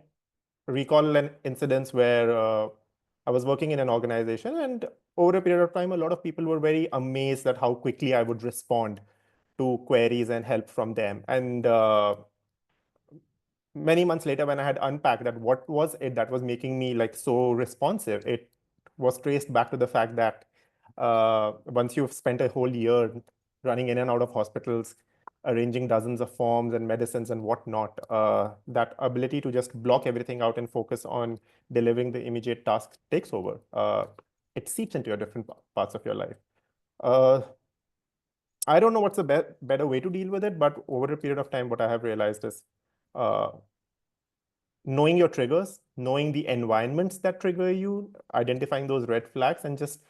recall an incident where I was working in an organization, and over a period of time, a lot of people were very amazed at how quickly I would respond to queries and help from them. And many months later, when I had unpacked that, what was it that was making me like so responsive, it was traced back to the fact that once you've spent a whole year running in and out of hospitals, arranging dozens of forms and medicines and whatnot, that ability to just block everything out and focus on delivering the immediate task takes over. It seeps into your different parts of your life. I don't know what's a better way to deal with it, but over a period of time, what I have realized is knowing your triggers, knowing the environments that trigger you, identifying those red flags, and just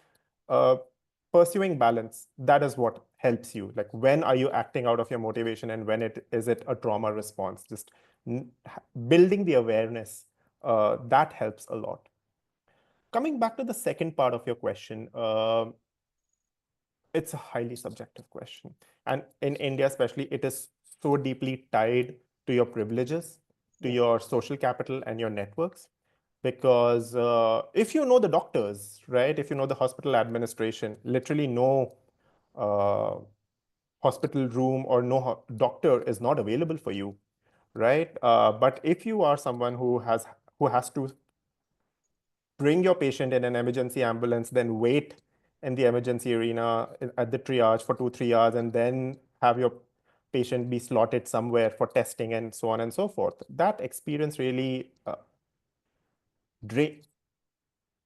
pursuing balance. That is what helps you. Like, when are you acting out of your motivation, and when is it a trauma response? Just building the awareness, that helps a lot. Coming back to the second part of your question, it's a highly subjective question. And in India, especially, it is so deeply tied to your privileges, to your social capital and your networks. Because if you know the doctors, right, if you know the hospital administration, literally no hospital room or no doctor is not available for you, right? But if you are someone who has to bring your patient in an emergency ambulance, then wait in the emergency arena at the triage for 2-3 hours, and then have your patient be slotted somewhere for testing and so on and so forth. That experience really,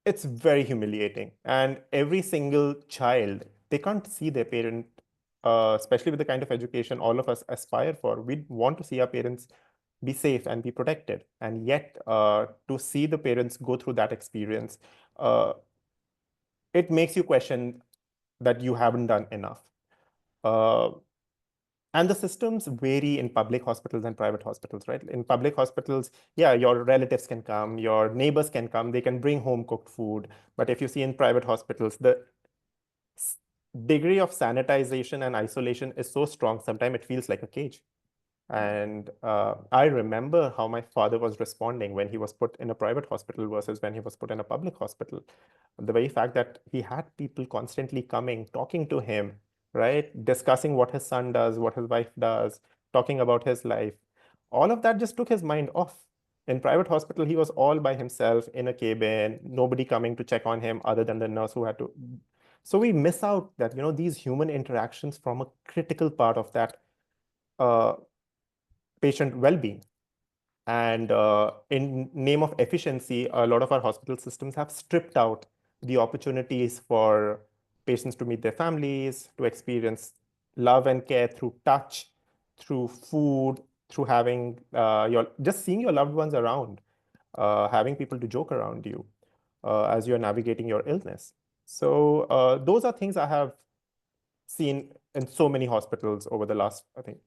it's very humiliating. And every single child, they can't see their parent, especially with the kind of education all of us aspire for. We want to see our parents be safe and be protected. And yet, to see the parents go through that experience, it makes you question that you haven't done enough. And the systems vary in public hospitals and private hospitals, right? In public hospitals, yeah, your relatives can come, your neighbors can come, they can bring home cooked food. But if you see in private hospitals, degree of sanitization and isolation is so strong, sometimes it feels like a cage. And I remember how my father was responding when he was put in a private hospital versus when he was put in a public hospital. The very fact that he had people constantly coming, talking to him, right? Discussing what his son does, what his wife does, talking about his life. All of that just took his mind off. In private hospital, he was all by himself in a cabin, nobody coming to check on him other than the nurse who had to. So we miss out that, these human interactions from a critical part of that patient well-being. And in name of efficiency, a lot of our hospital systems have stripped out the opportunities for patients to meet their families, to experience love and care through touch, through food, through having just seeing your loved ones around, having people to joke around you as you're navigating your illness. So those are things I have seen in so many hospitals over the last, I think,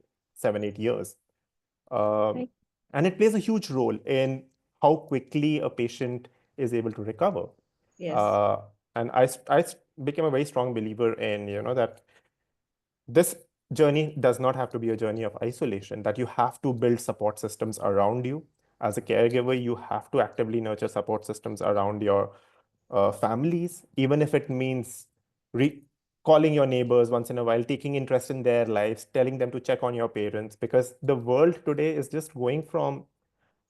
7-8 years. And it plays a huge role in how quickly a patient is able to recover. Yes. And I became a very strong believer in, that this journey does not have to be a journey of isolation, that you have to build support systems around you. As a caregiver, you have to actively nurture support systems around your families, even if it means calling your neighbors once in a while, taking interest in their lives, telling them to check on your parents, because the world today is just going from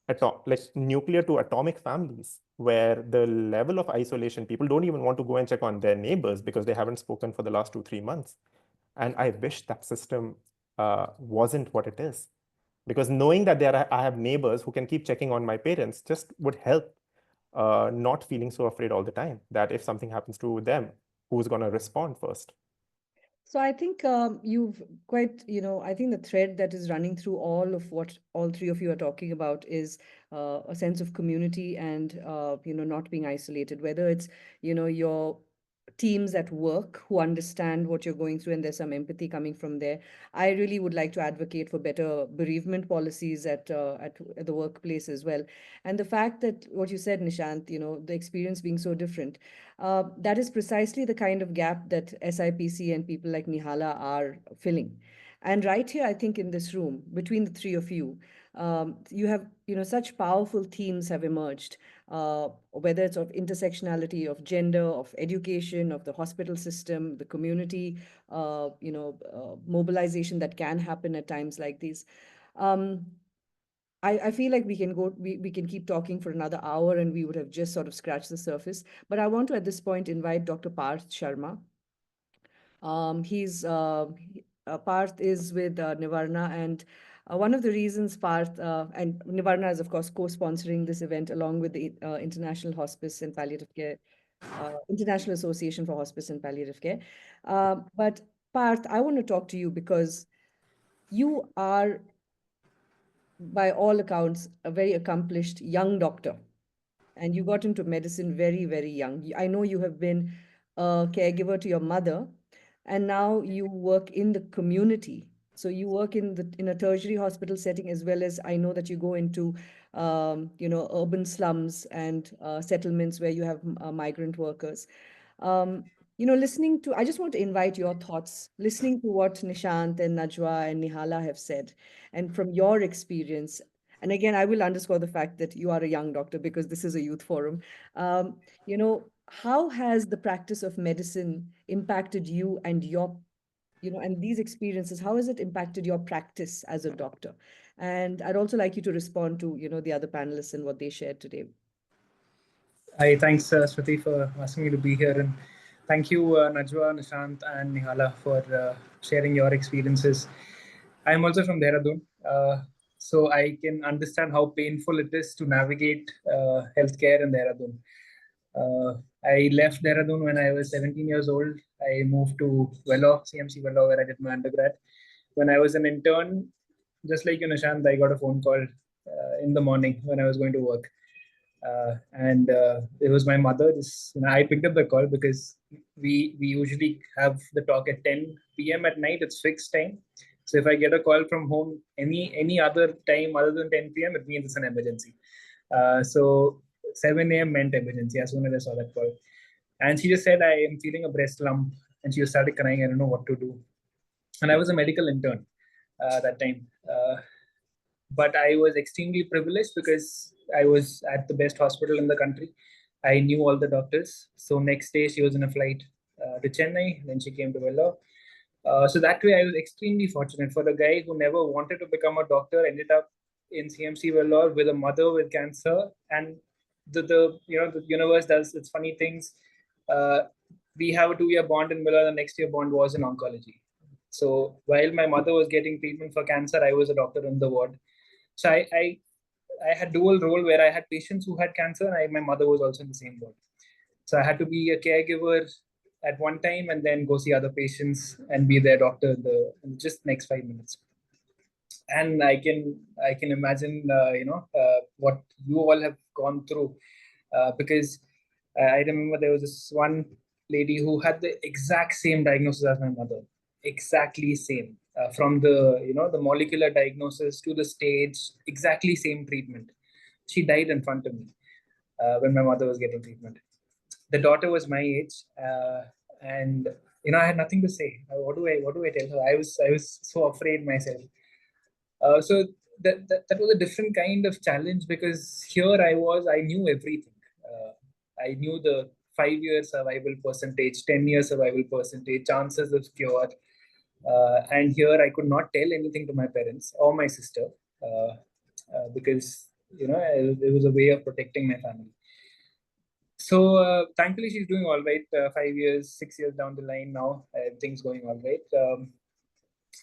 like nuclear to atomic families, where the level of isolation, people don't even want to go and check on their neighbors because they haven't spoken for the last 2-3 months. And I wish that system wasn't what it is, because knowing that I have neighbors who can keep checking on my parents just would help. Not feeling so afraid all the time that if something happens to them, who's going to respond first? So I think you've quite, I think the thread that is running through all of what all three of you are talking about is a sense of community and, not being isolated, whether it's, your teams at work who understand what you're going through and there's some empathy coming from there. I really would like to advocate for better bereavement policies at the workplace as well. And the fact that what you said, Nishant, the experience being so different, that is precisely the kind of gap that SIPC and people like Nihala are filling. And right here, I think in this room, between the three of you, you have, such powerful themes have emerged, whether it's of intersectionality, of gender, of education, of the hospital system, the community, mobilization that can happen at times like these. I feel like we can keep talking for another hour and we would have just sort of scratched the surface. But I want to at this point invite Dr. Parth Sharma. Parth is with Nivarna, and one of the reasons Parth and Nivarna is of course co-sponsoring this event along with the International Hospice and Palliative Care, International Association for Hospice and Palliative Care. But Parth, I want to talk to you because you are, by all accounts, a very accomplished young doctor. And you got into medicine very, very young. I know you have been a caregiver to your mother, and now you work in the community. So you work in a tertiary hospital setting, as well as I know that you go into urban slums and settlements where you have migrant workers. I just want to invite your thoughts, listening to what Nishant and Najwa and Nihala have said, and from your experience. And again, I will underscore the fact that you are a young doctor because this is a youth forum. How has the practice of medicine impacted you and and these experiences, how has it impacted your practice as a doctor? And I'd also like you to respond to, the other panelists and what they shared today. Hi, thanks, Smriti, for asking me to be here. And thank you, Najwa, Nishant, and Nihala for sharing your experiences. I'm also from Dehradun, so I can understand how painful it is to navigate healthcare in Dehradun. I left Dehradun when I was 17 years old. I moved to Vellore, CMC Vellore, where I did my undergrad. When I was an intern, just like you, Nishant, I got a phone call in the morning when I was going to work. And it was my mother. I picked up the call because we usually have the talk at 10 p.m. at night. It's fixed time. So if I get a call from home any other time other than 10 p.m., it means it's an emergency. So 7 a.m. meant emergency as soon as I saw that call. And she just said, I am feeling a breast lump and she started crying. I don't know what to do. And I was a medical intern that time. But I was extremely privileged because I was at the best hospital in the country. I knew all the doctors. So next day she was in a flight to Chennai, then she came to Vellore. So that way I was extremely fortunate. For a guy who never wanted to become a doctor, ended up in CMC Vellore with a mother with cancer, and the universe does its funny things. We have a 2-year bond in Vellore. The next year bond was in oncology. So while my mother was getting treatment for cancer, I was a doctor in the ward. So I had dual role where I had patients who had cancer, and my mother was also in the same ward. So I had to be a caregiver at one time and then go see other patients and be their doctor in just next 5 minutes. And I can imagine what you all have gone through, because I remember there was this one lady who had the exact same diagnosis as my mother, exactly same, from the molecular diagnosis to the stage, exactly same treatment. She died in front of me when my mother was getting treatment. The daughter was my age, and I had nothing to say. What do I tell her? I was so afraid myself. So that was a different kind of challenge, because here I knew everything. I knew the 5-year survival percentage, 10-year survival percentage, chances of cure. And here I could not tell anything to my parents or my sister, because it was a way of protecting my family. So thankfully she's doing all right. 5 years, 6 years down the line now, everything's going all right.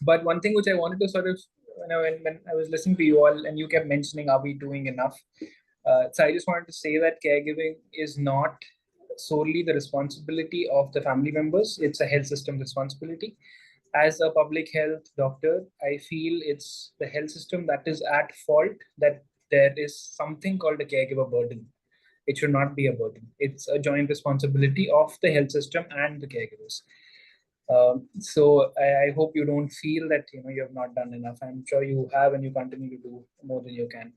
But one thing which I wanted to sort of, when I was listening to you all and you kept mentioning, are we doing enough? So I just wanted to say that caregiving is not solely the responsibility of the family members. It's a health system responsibility. As a public health doctor, I feel it's the health system that is at fault, that there is something called a caregiver burden. It should not be a burden. It's a joint responsibility of the health system and the caregivers. So I hope you don't feel that you have not done enough. I'm sure you have, and you continue to do more than you can.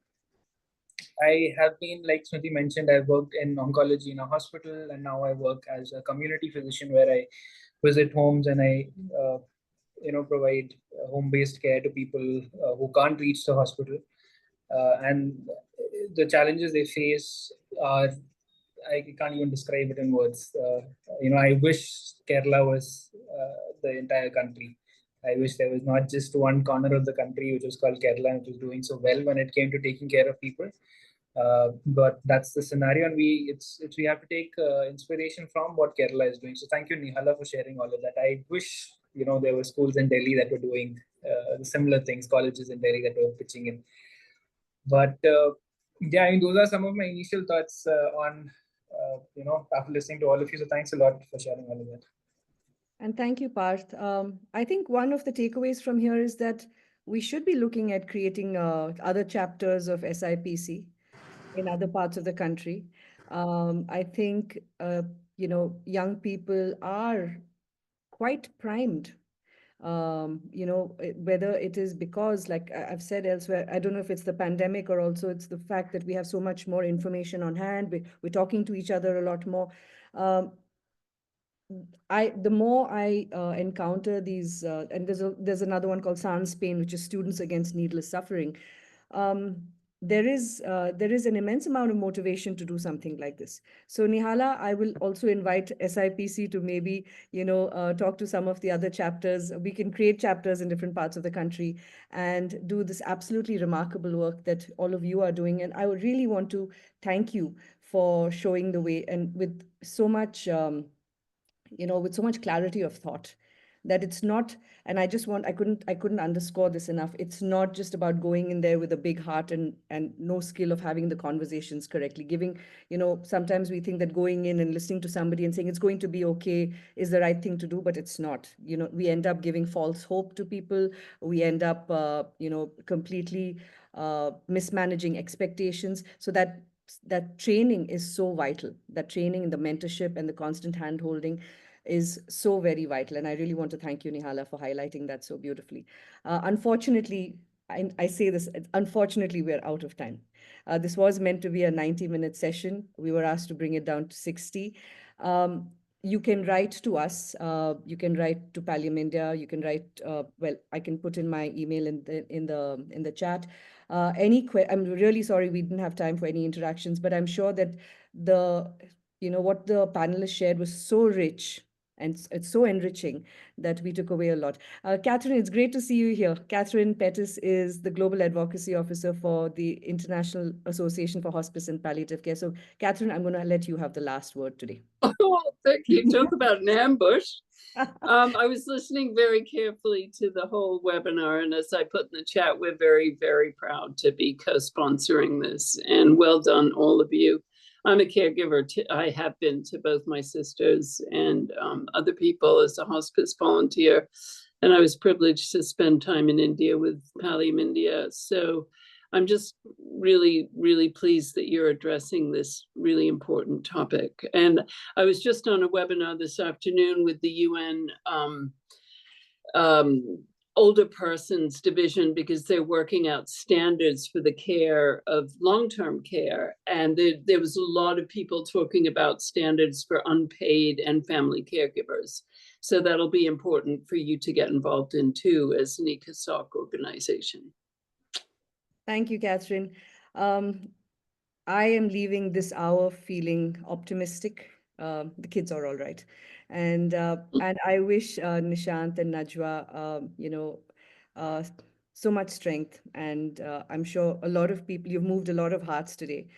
I have been, like Smriti mentioned, I've worked in oncology in a hospital, and now I work as a community physician where I visit homes and I provide home-based care to people who can't reach the hospital. And the challenges they face are, I can't even describe it in words. I wish Kerala was the entire country. I wish there was not just one corner of the country which was called Kerala, which was doing so well when it came to taking care of people. But that's the scenario, and we have to take inspiration from what Kerala is doing. So thank you, Nihala, for sharing all of that. I wish there were schools in Delhi that were doing similar things, colleges in Delhi that were pitching in. But yeah, I mean, those are some of my initial thoughts on after listening to all of you. So thanks a lot for sharing all of that. And thank you, Parth. I think one of the takeaways from here is that we should be looking at creating other chapters of SIPC in other parts of the country. I think, young people are quite primed. Whether it is because, like I've said elsewhere, I don't know if it's the pandemic or also it's the fact that we have so much more information on hand. We're talking to each other a lot more. The more I encounter these, and there's another one called Sans Pain, which is Students Against Needless Suffering. There is an immense amount of motivation to do something like this. So Nihala, I will also invite SIPC to maybe talk to some of the other chapters. We can create chapters in different parts of the country and do this absolutely remarkable work that all of you are doing. And I would really want to thank you for showing the way, and with so much with so much clarity of thought, that it's not, and I couldn't underscore this enough, it's not just about going in there with a big heart and no skill of having the conversations correctly, giving, sometimes we think that going in and listening to somebody and saying it's going to be okay is the right thing to do, but it's not. We end up giving false hope to people. We end up completely mismanaging expectations. So that training is so vital. That training and the mentorship and the constant hand holding is so very vital. And I really want to thank you, Nihala, for highlighting that so beautifully. Unfortunately, I say this, unfortunately, we're out of time. This was meant to be a 90-minute session. We were asked to bring it down to 60. you can write to us. You can write to Pallium India. You can write. Well, I can put in my email in the chat. I'm really sorry we didn't have time for any interactions, but I'm sure that what the panelists shared was so rich and it's so enriching that we took away a lot. Kathoon, it's great to see you here. Kathoon Pettis is the Global Advocacy Officer for the International Association for Hospice and Palliative Care. So, Kathoon, I'm going to let you have the last word today. Oh, thank you. Talk about an ambush. I was listening very carefully to the whole webinar, and as I put in the chat, we're very, very proud to be co-sponsoring this, and well done, all of you. I'm a caregiver. I have been to both my sisters and other people as a hospice volunteer, and I was privileged to spend time in India with Pallium India. So I'm just really, really pleased that you're addressing this really important topic. And I was just on a webinar this afternoon with the UN Older Persons Division, because they're working out standards for the care of long-term care. And there was a lot of people talking about standards for unpaid and family caregivers. So that'll be important for you to get involved in too as an ECOSOC organization. Thank you, Kathoon. I am leaving this hour feeling optimistic. The kids are all right. And I wish Nishant and Najwa, so much strength. And I'm sure a lot of people, you've moved a lot of hearts today.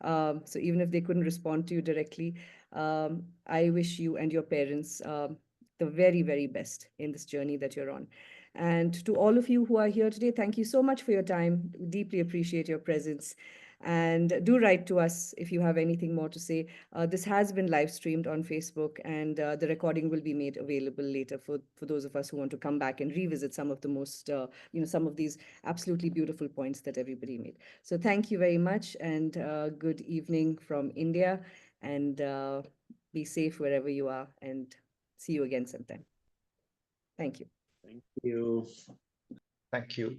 So even if they couldn't respond to you directly, I wish you and your parents the very, very best in this journey that you're on. And to all of you who are here today, thank you so much for your time. We deeply appreciate your presence. And do write to us if you have anything more to say. This has been live streamed on Facebook, and the recording will be made available later for those of us who want to come back and revisit some of the most, some of these absolutely beautiful points that everybody made. So thank you very much, and good evening from India, and be safe wherever you are, and see you again sometime. Thank you. Thank you. Thank you.